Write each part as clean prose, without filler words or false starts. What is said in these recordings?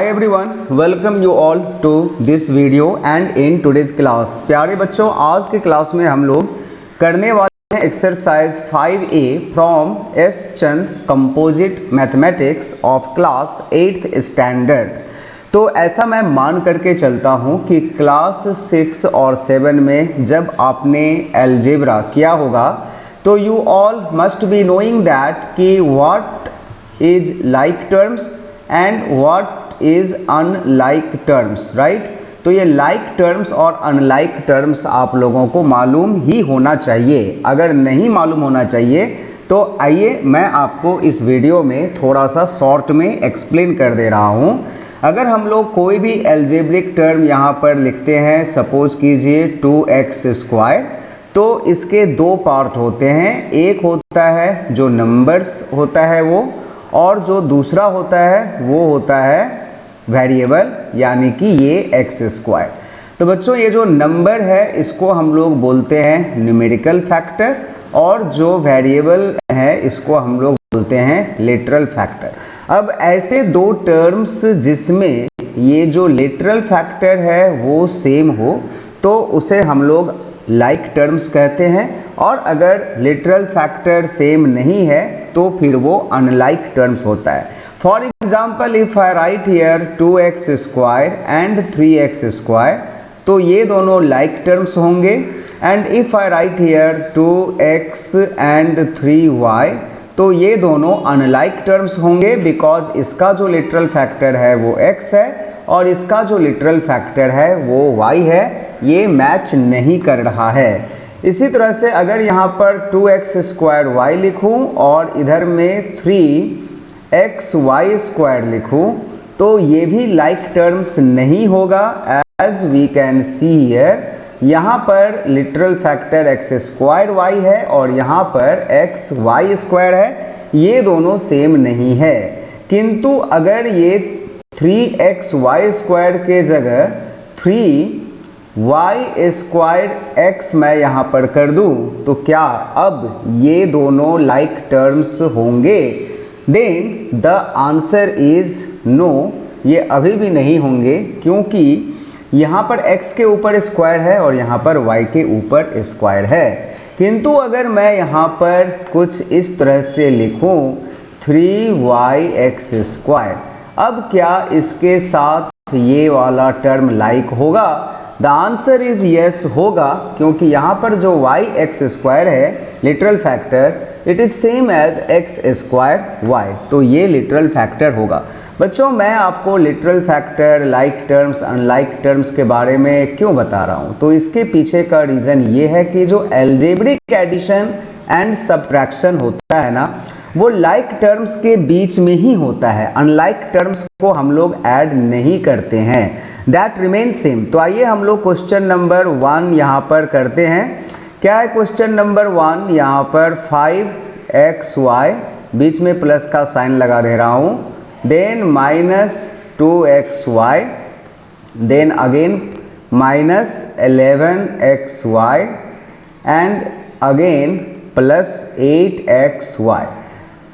Hi everyone, welcome you all to this video and in today's class। प्यारे बच्चों, आज के क्लास में हम लोग करने वाले हैं exercise 5A from S Chand composite mathematics of class 8th standard. तो ऐसा मैं मान करके चलता हूँ कि क्लास 6 और 7 में जब आपने अलजेब्रा किया होगा तो you all must be knowing that कि what is like terms and what is unlike terms, right. तो ये लाइक टर्म्स और अनलाइक टर्म्स आप लोगों को मालूम ही होना चाहिए। अगर नहीं मालूम होना चाहिए तो आइए मैं आपको इस वीडियो में थोड़ा सा शॉर्ट में एक्सप्लेन कर दे रहा हूँ। अगर हम लोग कोई भी अलजेब्रिक टर्म यहाँ पर लिखते हैं, सपोज कीजिए 2x², तो इसके दो पार्ट होते हैं। एक होता है जो नंबर्स होता है वो, और जो दूसरा होता है वो होता है वेरिएबल, यानी कि ये x²। तो बच्चों ये जो नंबर है इसको हम लोग बोलते हैं न्यूमेरिकल फैक्टर, और जो वेरिएबल है इसको हम लोग बोलते हैं लिटरल फैक्टर। अब ऐसे दो टर्म्स जिसमें ये जो लिटरल फैक्टर है वो सेम हो तो उसे हम लोग लाइक टर्म्स कहते हैं, और अगर लिटरल फैक्टर सेम नहीं है तो फिर वो अनलाइक टर्म्स होता है। For example if I right here 2x² and 3x², तो ये दोनों लाइक टर्म्स होंगे। And if I right here 2x and 3y, तो ये दोनों अनलाइक टर्म्स होंगे, बिकॉज इसका जो लिटरल फैक्टर है वो x है और इसका जो लिटरल फैक्टर है वो y है। ये मैच नहीं कर रहा है। इसी तरह से अगर यहाँ पर 2x² लिखूँ और इधर में 3xy² लिखूँ तो ये भी लाइक टर्म्स नहीं होगा। As we can see here, यहाँ पर लिटरल फैक्टर x² है और यहाँ पर xy² है, ये दोनों सेम नहीं है। किंतु अगर ये 3xy² के जगह 3y² मैं यहाँ पर कर दूँ तो क्या अब ये दोनों लाइक टर्म्स होंगे? Then the answer is no, ये अभी भी नहीं होंगे, क्योंकि यहाँ पर x के ऊपर स्क्वायर है और यहाँ पर y के ऊपर स्क्वायर है। किंतु अगर मैं यहाँ पर कुछ इस तरह से लिखूँ 3yx², अब क्या इसके साथ ये वाला टर्म लाइक होगा? द आंसर इज यस होगा, क्योंकि यहाँ पर जो yx² है literal factor, it is same as x²y, तो ये लिटरल फैक्टर होगा। बच्चों मैं आपको literal factor, like terms, unlike terms के बारे में क्यों बता रहा हूँ? तो इसके पीछे का रीज़न ये है कि जो अलजेब्रिक एडिशन एंड सब्ट्रैक्शन होता है ना, वो लाइक टर्म्स के बीच में ही होता है। अनलाइक टर्म्स को हम लोग ऐड नहीं करते हैं, दैट रिमेन सेम। तो आइए हम लोग क्वेश्चन नंबर 1 यहाँ पर करते हैं। क्या है क्वेश्चन नंबर 1? यहाँ पर 5xy, बीच में प्लस का साइन लगा दे रहा हूँ, then -2xy, then again -11xy and again +8xy।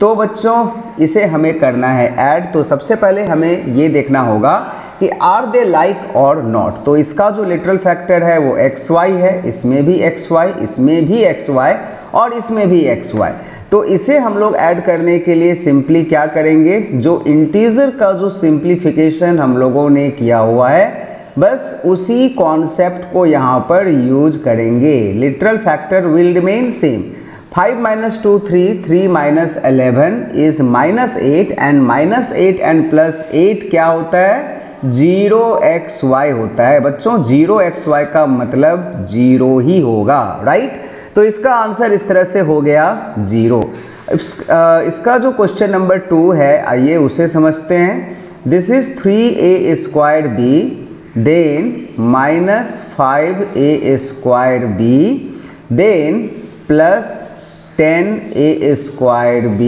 तो बच्चों इसे हमें करना है ऐड। तो सबसे पहले हमें ये देखना होगा कि आर दे लाइक और नॉट। तो इसका जो लिटरल फैक्टर है वो xy है, इसमें भी xy, इसमें भी xy और इसमें भी xy। तो इसे हम लोग ऐड करने के लिए सिंपली क्या करेंगे, जो इंटीजर का जो सिंप्लीफिकेशन हम लोगों ने किया हुआ है बस उसी कॉन्सेप्ट को यहाँ पर यूज करेंगे। Literal factor will remain same. 5 - 2 3, 3 - 11 is -8, and -8 and +8 क्या होता है? 0xy होता है। बच्चों 0xy का मतलब 0 ही होगा, राइट। तो इसका आंसर इस तरह से हो गया 0। इसका जो क्वेश्चन नंबर 2 है आइए उसे समझते हैं। This is 3a² b, then -5a² b, then +10a² b,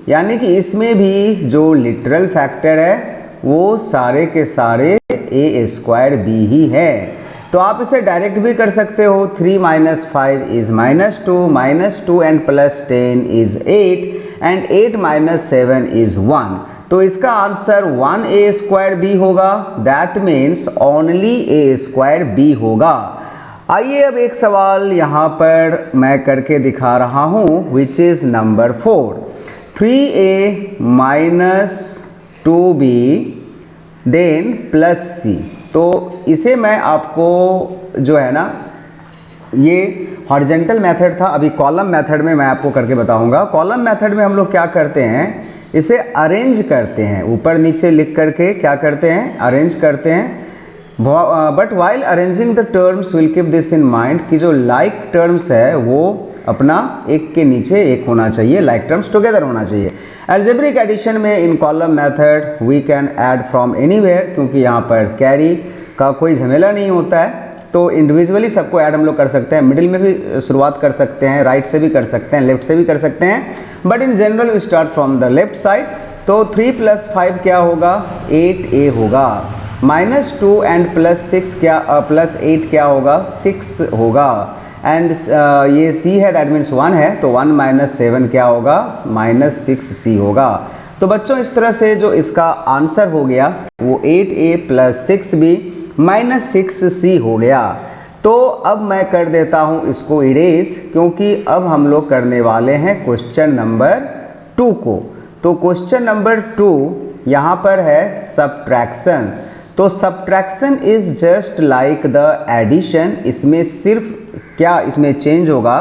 यानी कि इसमें भी जो लिटरल फैक्टर है वो सारे के सारे a² b ही है। तो आप इसे डायरेक्ट भी कर सकते हो। 3 - 5 is -2, -2 and +10 is 8, and 8 minus 7 is 1। तो इसका आंसर 1a² b होगा, that means only a² b होगा। आइए अब एक सवाल यहाँ पर मैं करके दिखा रहा हूँ, which is number 4। 3a minus 2b then plus c। तो इसे मैं आपको जो है ना, ये हॉरिजेंटल मेथड था, अभी कॉलम मेथड में मैं आपको करके बताऊंगा। कॉलम मेथड में हम लोग क्या करते हैं, इसे अरेंज करते हैं, ऊपर नीचे लिख करके क्या करते हैं, अरेंज करते हैं। But while arranging the terms will keep this in mind कि जो लाइक टर्म्स है वो अपना एक के नीचे एक होना चाहिए, लाइक टर्म्स टुगेदर होना चाहिए। अलजेब्रिक एडिशन में in column method we can add from anywhere, क्योंकि यहाँ पर कैरी का कोई झमेला नहीं होता है, तो इंडिविजुअली सबको ऐड हम लोग कर सकते हैं। मिडिल में भी शुरुआत कर सकते हैं, राइट से भी कर सकते हैं, लेफ्ट से भी कर सकते हैं, but in general we start from the left side. तो 3 + 5 क्या होगा, 8a होगा। -2 एंड +6 क्या, +8 क्या होगा, 6 होगा। एंड ये c है, दैट मीन्स 1 है, तो 1 - 7 क्या होगा, -6c होगा। तो बच्चों इस तरह से जो इसका आंसर हो गया वो 8a + 6b -6c हो गया। तो अब मैं कर देता हूँ इसको इरेज, क्योंकि अब हम लोग करने वाले हैं क्वेश्चन नंबर 2 को। तो क्वेश्चन नंबर 2 यहाँ पर है सब्ट्रैक्शन। तो subtraction is just like the addition. इसमें सिर्फ क्या इसमें चेंज होगा,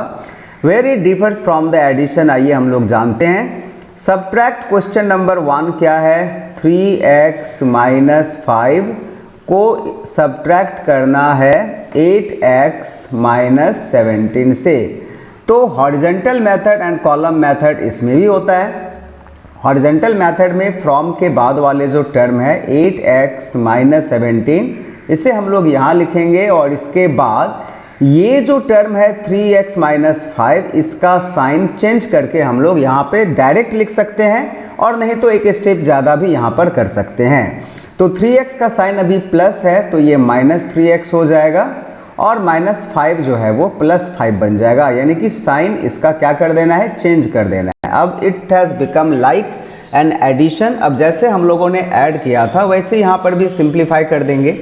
where it differs from the addition, आइए हम लोग जानते हैं। सब्ट्रैक्ट क्वेश्चन नंबर 1 क्या है, 3x - 5 को सब्ट्रैक्ट करना है 8x - 17 से। तो horizontal method and column method इसमें भी होता है। हॉरिजेंटल मेथड में फ्रॉम के बाद वाले जो टर्म है 8x - 17, इसे हम लोग यहाँ लिखेंगे, और इसके बाद ये जो टर्म है 3x - 5, इसका साइन चेंज करके हम लोग यहाँ पे डायरेक्ट लिख सकते हैं, और नहीं तो एक स्टेप ज़्यादा भी यहाँ पर कर सकते हैं। तो 3x का साइन अभी प्लस है, तो ये -3x हो जाएगा, और -5 जो है वो +5 बन जाएगा, यानी कि साइन इसका क्या कर देना है, चेंज कर देना है। अब it has become like an addition. अब जैसे हम लोगों ने ऐड किया था वैसे यहाँ पर भी सिंप्लीफाई कर देंगे।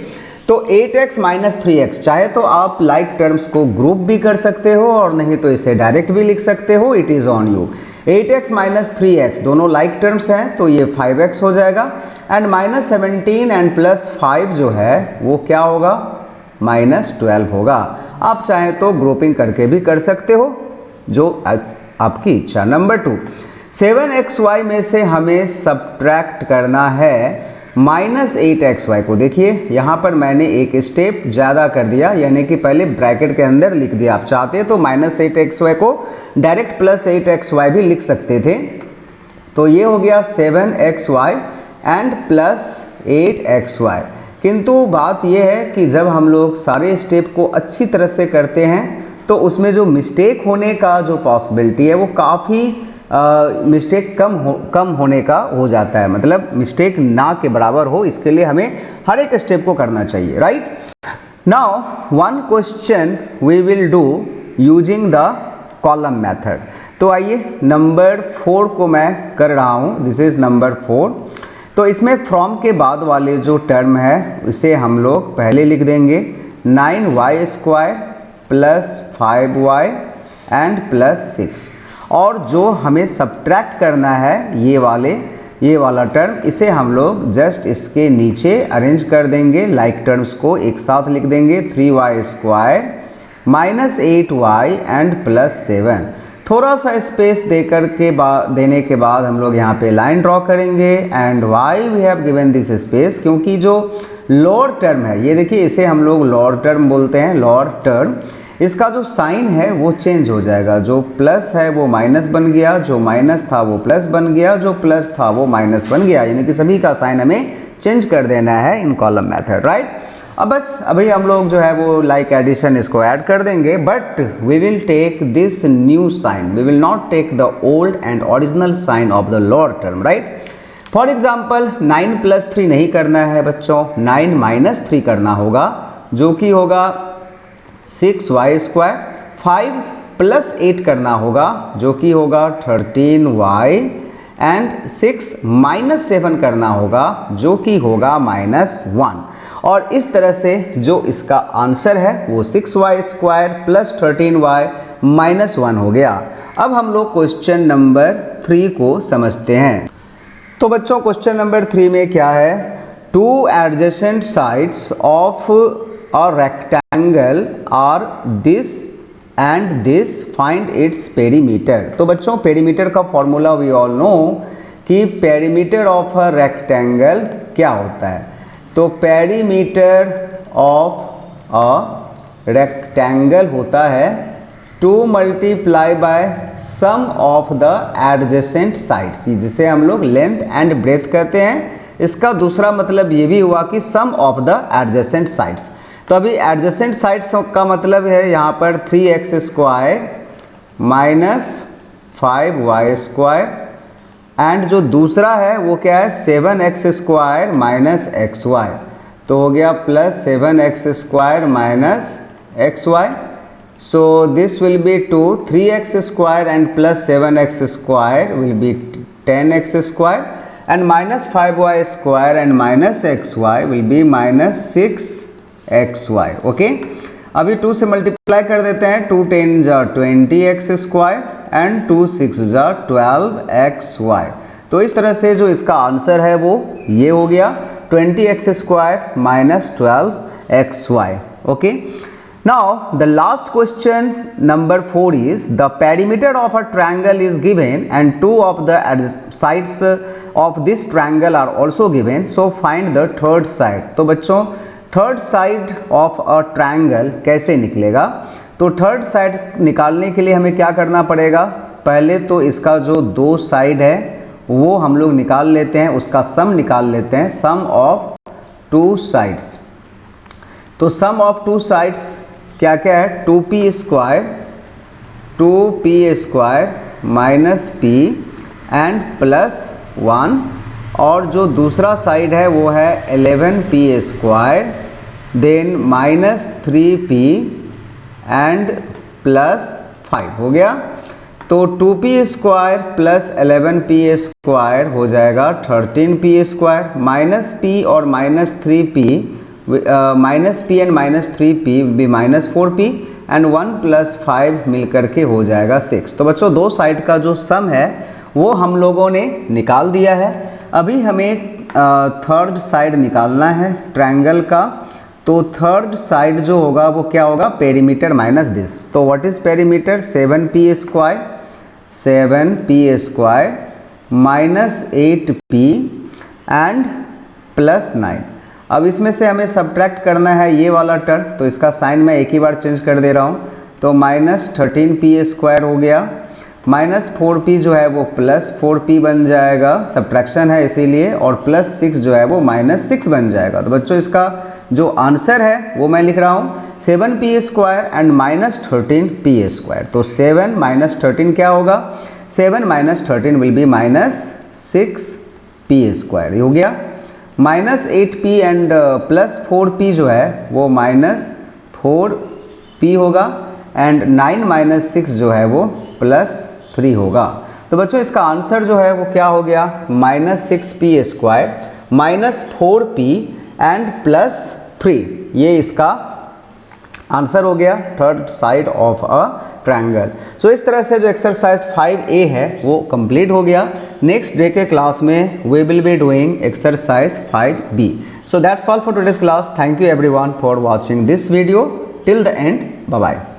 तो 8x - 3x, चाहे तो आप लाइक टर्म्स को ग्रुप भी कर सकते हो, और नहीं तो इसे डायरेक्ट भी लिख सकते हो, it is on you. 8x - 3x दोनों लाइक टर्म्स हैं, तो ये 5x हो जाएगा, एंड -17 एंड +5 जो है वो क्या होगा, -12 होगा। आप चाहे तो ग्रुपिंग करके भी कर सकते हो, जो आपकी इच्छा। नंबर 2, 7xy में से हमें सब्ट्रैक्ट करना है -8xy को। देखिए यहाँ पर मैंने एक स्टेप ज़्यादा कर दिया, यानी कि पहले ब्रैकेट के अंदर लिख दिया। आप चाहते तो -8xy को डायरेक्ट +8xy भी लिख सकते थे। तो ये हो गया 7xy एंड +8xy। किंतु बात यह है कि जब हम लोग सारे स्टेप को अच्छी तरह से करते हैं तो उसमें जो मिस्टेक होने का जो पॉसिबिलिटी है वो काफ़ी मिस्टेक कम होने का हो जाता है, मतलब मिस्टेक ना के बराबर हो, इसके लिए हमें हर एक स्टेप को करना चाहिए, right. Now one question we will do using the column method. तो आइए नंबर 4 को मैं कर रहा हूँ, दिस इज नंबर 4। तो इसमें फ्रॉम के बाद वाले जो टर्म है इसे हम लोग पहले लिख देंगे 9y² + 5y एंड +6, और जो हमें सब्ट्रैक्ट करना है ये वाला टर्म, इसे हम लोग जस्ट इसके नीचे अरेंज कर देंगे, लाइक टर्म्स को एक साथ लिख देंगे 3y² -8y एंड +7। थोड़ा सा स्पेस देने के बाद हम लोग यहाँ पे लाइन ड्रॉ करेंगे, and why we have given this space, क्योंकि जो लोअर टर्म है, ये देखिए इसे हम लोग लोअर टर्म बोलते हैं, लोअर टर्म, इसका जो साइन है वो चेंज हो जाएगा। जो प्लस है वो माइनस बन गया, जो माइनस था वो प्लस बन गया, जो प्लस था वो माइनस बन गया, यानी कि सभी का साइन हमें चेंज कर देना है इन कॉलम मेथड, राइट। अब बस अभी हम लोग जो है वो लाइक एडिशन इसको ऐड कर देंगे, but we will take this new sign, we will not take the old and original sign of the lower term, right. For example 9 + 3 नहीं करना है बच्चों, 9 - 3 करना होगा, जो कि होगा 6y²। 5 प्लस 8 करना होगा जो कि होगा 13y एंड 6 माइनस 7 करना होगा जो कि होगा -1। और इस तरह से जो इसका आंसर है वो 6y square plus 13y minus 1 हो गया। अब हम लोग क्वेश्चन नंबर 3 को समझते हैं। तो बच्चों क्वेश्चन नंबर 3 में क्या है, two adjacent sides of a rectangle are this and this, find its perimeter. तो बच्चों पेरीमीटर का फॉर्मूला वी ऑल नो कि पेरीमीटर ऑफ अ रेक्टेंगल क्या होता है। तो पेरीमीटर ऑफ अ रेक्टेंगल होता है 2 multiply by sum of the adjacent sides, जिसे हम लोग लेंथ एंड ब्रेथ कहते हैं। इसका दूसरा मतलब ये भी हुआ कि सम ऑफ द एडजेसेंट साइड्स। तो अभी एडजेसेंट साइड्स का मतलब है यहाँ पर 3x square minus 5y square, and जो दूसरा है वो क्या है 7x स्क्वायर माइनस xy। तो हो गया plus 7x square minus xy। So this will be 2, 3x square and plus 7x square will be 10x square and minus 5y square and minus xy will be minus 6xy। Okay, अभी 2 से multiply कर देते हैं, 2 10 जा 20x square and 2 6 जा 12xy। तो इस तरह से जो इसका आंसर है वो ये हो गया 20x square minus 12xy। Okay, now the last question number 4 is the perimeter of a triangle is given and two of the sides of this triangle are also given, so find the third side। तो बच्चों third side of a triangle कैसे निकलेगा। तो third side निकालने के लिए हमें क्या करना पड़ेगा, पहले तो इसका जो दो साइड है वो हम लोग निकाल लेते हैं, उसका सम निकाल लेते हैं, सम ऑफ टू साइड्स। तो सम ऑफ टू साइड्स क्या क्या है, 2p square minus p and plus 1, और जो दूसरा साइड है वो है 11p square then minus 3p and plus 5 हो गया। तो 2p square plus 11p square हो जाएगा 13p स्क्वायर, माइनस p और minus 3p, minus p and minus 3p will be minus 4p and 1 plus 5 मिल करके हो जाएगा 6। तो बच्चों दो साइड का जो सम है वो हम लोगों ने निकाल दिया है। अभी हमें थर्ड साइड निकालना है ट्रायंगल का। तो थर्ड साइड जो होगा वो क्या होगा, पेरीमीटर माइनस दिस। तो what is perimeter, 7p square minus 8p and plus 9। अब इसमें से हमें सब्ट्रैक्ट करना है ये वाला टर्म, तो इसका साइन मैं एक ही बार चेंज कर दे रहा हूँ। तो माइनस 13p स्क्वायर हो गया, माइनस 4p जो है वो प्लस 4p बन जाएगा, सब्ट्रैक्शन है इसीलिए, और प्लस 6 जो है वो माइनस 6 बन जाएगा। तो बच्चों इसका जो आंसर है वो मैं लिख रहा हूँ 7p square and minus 13p square. तो 7 माइनस 13 क्या होगा, 7 minus 13 will be minus 6p square हो गया। Minus 8p and plus 4p जो है वो माइनस 4p होगा एंड 9 माइनस 6 जो है वो प्लस 3 होगा। तो बच्चों इसका आंसर जो है वो क्या हो गया, minus 6p square minus 4p and plus 3, ये इसका आंसर हो गया third side of a triangle. So इस तरह से जो एक्सरसाइज 5A है वो कंप्लीट हो गया। नेक्स्ट डे के क्लास में we will be doing exercise 5B। So that's all for today's class. Thank you everyone for watching this video till the end. Bye bye.